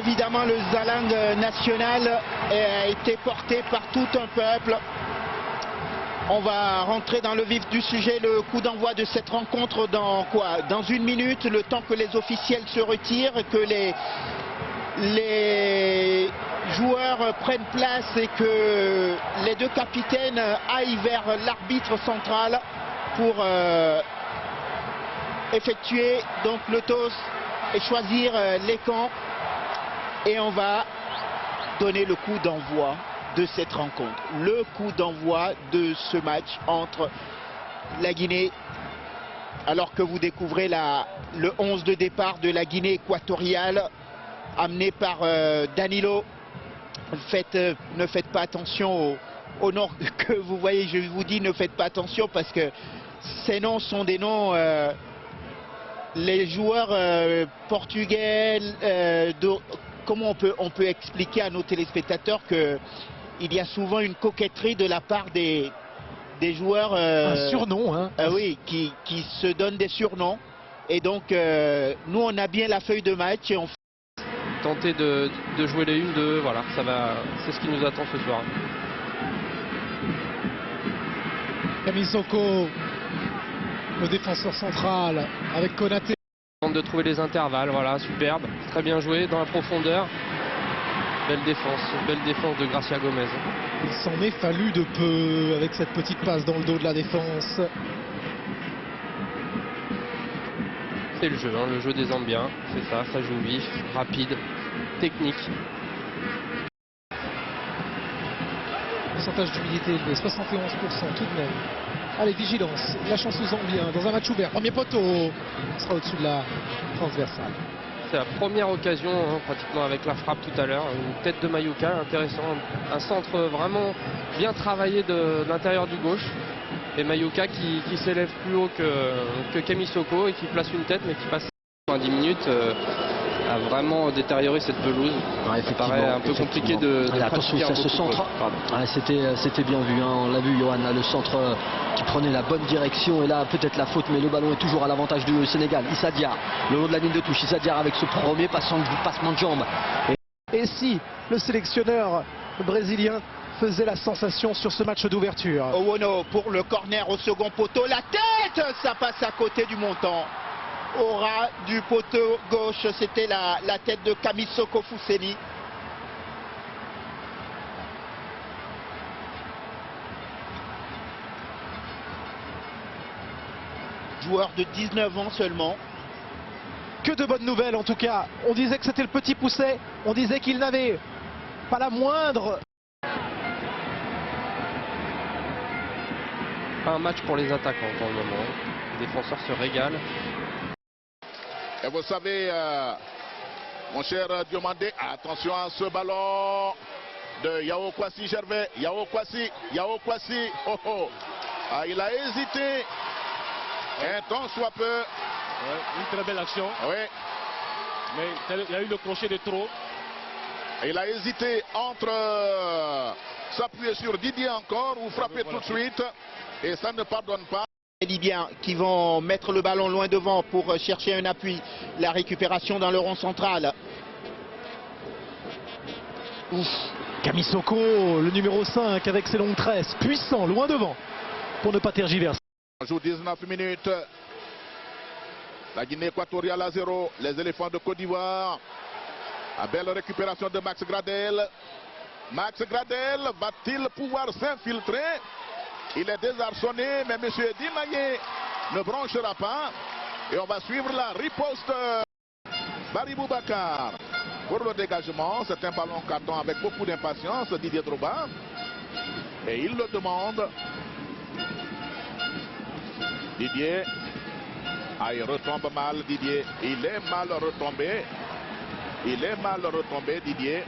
Évidemment, le Zalang national a été porté par tout un peuple. On va rentrer dans le vif du sujet, le coup d'envoi de cette rencontre dans quoi? Dans une minute, le temps que les officiels se retirent, que les joueurs prennent place et que les deux capitaines aillent vers l'arbitre central pour effectuer donc le toss et choisir les camps. Et on va donner le coup d'envoi de cette rencontre. Le coup d'envoi de ce match entre la Guinée, alors que vous découvrez le 11 de départ de la Guinée équatoriale, amené par Danilo. Ne faites pas attention aux noms que vous voyez, je vous dis ne faites pas attention parce que ces noms sont des noms... les joueurs portugais, comment on peut expliquer à nos téléspectateurs qu'il y a souvent une coquetterie de la part des joueurs... un surnom, hein. Oui, qui se donnent des surnoms. Et donc, nous, on a bien la feuille de match et on tenter de jouer les 1-2, voilà, ça va, c'est ce qui nous attend ce soir. Camille Soko, le défenseur central, avec Konaté. Tente de trouver les intervalles, voilà, superbe, très bien joué dans la profondeur. Belle défense de Gracia Gomez. Il s'en est fallu de peu avec cette petite passe dans le dos de la défense. C'est le jeu des Zambiens, c'est ça, ça joue vif, rapide, technique. Pourcentage d'humidité élevé, 71% tout de même. Allez, vigilance, la chance aux Zambiens dans un match ouvert. Premier poteau, on sera au-dessus de la transversale. C'est la première occasion, hein, pratiquement avec la frappe tout à l'heure. Une tête de Mayuka, intéressant. Un centre vraiment bien travaillé de l'intérieur du gauche. Et Mayuka qui s'élève plus haut que Camille Soko et qui place une tête, mais qui passe en 10 minutes. A vraiment détérioré cette pelouse. Ouais, ça paraît un peu compliqué de attention, ça se centre. C'était bien vu, hein. On l'a vu, Johan, le centre qui prenait la bonne direction. Et là, peut-être la faute, mais le ballon est toujours à l'avantage du Sénégal. Issa Diarra, le long de la ligne de touche. Issa Diarra avec ce premier passement de jambe. Et si le sélectionneur brésilien faisait la sensation sur ce match d'ouverture? Owono pour le corner au second poteau. La tête, ça passe à côté du montant. Au ras du poteau gauche, c'était la tête de Camille Soko Fousseni. Joueur de 19 ans seulement. Que de bonnes nouvelles en tout cas. On disait que c'était le petit Pousset, on disait qu'il n'avait pas la moindre. Pas un match pour les attaquants pour le moment. Les défenseurs se régalent. Et vous savez, mon cher Diomandé, attention à ce ballon de Yao Kwasi Gervais. Yao Kwasi, oh oh. Ah, il a hésité un temps soit peu. Ouais, une très belle action. Oui. Mais il a eu le crochet de trop. Il a hésité entre s'appuyer sur Didier encore ou frapper tout de suite. Et ça ne pardonne pas. Les Libyens qui vont mettre le ballon loin devant pour chercher un appui. La récupération dans le rond central. Ouf. Camille Soko, le numéro 5 avec ses longues tresses, puissant, loin devant, pour ne pas tergiverser. On joue 19 minutes. La Guinée équatoriale à 0. Les éléphants de Côte d'Ivoire. La belle récupération de Max Gradel. Max Gradel va-t-il pouvoir s'infiltrer? Il est désarçonné, mais M. Dimaye ne branchera pas. Et on va suivre la riposte. Barry Boubacar pour le dégagement. C'est un ballon qu'attend avec beaucoup d'impatience Didier Drogba. Et il le demande. Didier. Ah, il retombe mal, Didier. Il est mal retombé. Didier.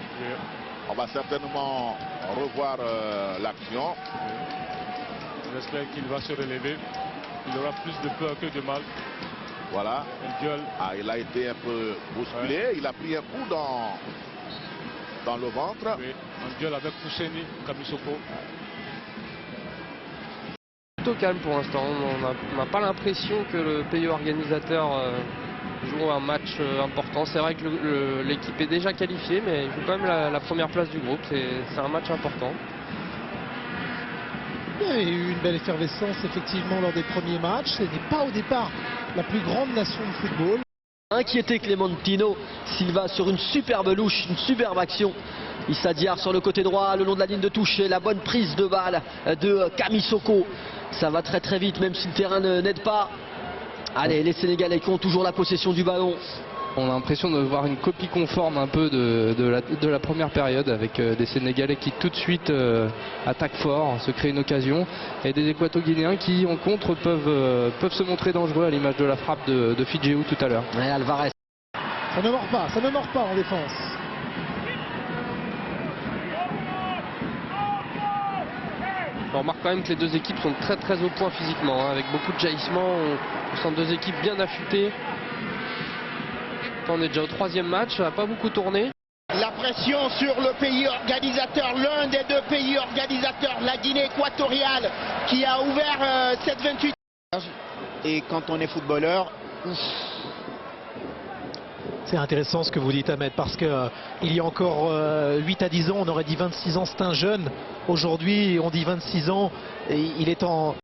On va certainement revoir l'action. J'espère qu'il va se relever. Il aura plus de peur que de mal. Voilà. Un duel. Ah, il a été un peu bousculé. Ouais. Il a pris un coup dans le ventre. Oui. Un duel avec Fousseni, Camille Soko. Plutôt calme pour l'instant. On n'a pas l'impression que le pays organisateur joue un match important. C'est vrai que l'équipe est déjà qualifiée, mais il joue quand même la première place du groupe. C'est un match important. Il y a eu une belle effervescence effectivement lors des premiers matchs. Ce n'est pas au départ la plus grande nation de football. Inquiété Clementino Silva sur une superbe louche, une superbe action. Issa Diarra sur le côté droit, le long de la ligne de touche, la bonne prise de balle de Camisoko. Ça va très très vite, même si le terrain n'aide pas. Allez, les Sénégalais qui ont toujours la possession du ballon. On a l'impression de voir une copie conforme un peu de la première période, avec des Sénégalais qui tout de suite attaquent fort, se créent une occasion, et des Équato-Guinéens qui en contre peuvent se montrer dangereux, à l'image de la frappe de Fidjéou tout à l'heure. Ouais, Alvarez. Ça ne mord pas en défense. On remarque quand même que les deux équipes sont très très au point physiquement, hein, avec beaucoup de jaillissements. On sent deux équipes bien affûtées. On est déjà au 3e match, ça n'a pas beaucoup tourné. La pression sur le pays organisateur, l'un des deux pays organisateurs, la Guinée équatoriale, qui a ouvert cette 28. Et quand on est footballeur, C'est intéressant ce que vous dites, Ahmed, parce que il y a encore 8 à 10 ans, on aurait dit 26 ans, c'est un jeune. Aujourd'hui, on dit 26 ans, et il est en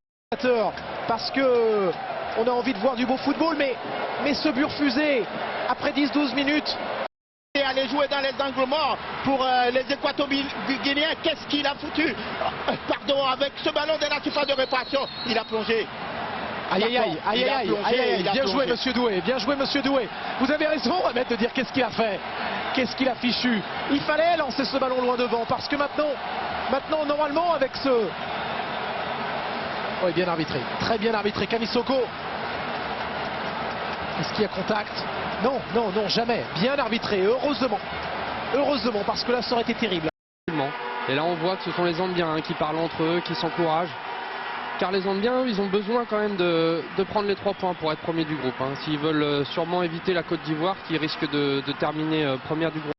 parce que on a envie de voir du beau football, mais ce but refusé après 10-12 minutes. et aller jouer dans les angles morts pour les Équato-Guinéens. Qu'est-ce qu'il a foutu? Pardon, avec ce ballon de la surface de réparation, il a plongé. Aïe aïe aïe, aïe aïe aïe, aïe aïe, bien joué Monsieur Doué, bien joué Monsieur Doué. Vous avez raison Ahmed de dire qu'est-ce qu'il a fait, qu'est-ce qu'il a fichu. Il fallait lancer ce ballon loin devant parce que maintenant normalement avec ce... Oui, bien arbitré, très bien arbitré, Camisoko. Est-ce qu'il y a contact? Non, non, non, jamais. Bien arbitré, heureusement. Heureusement, parce que là ça aurait été terrible. Et là on voit que ce sont les Zambiens hein, qui parlent entre eux, qui s'encouragent. Car les Zambiens, ils ont besoin quand même de prendre les 3 points pour être premier du groupe. Hein. S'ils veulent sûrement éviter la Côte d'Ivoire qui risque de terminer première du groupe.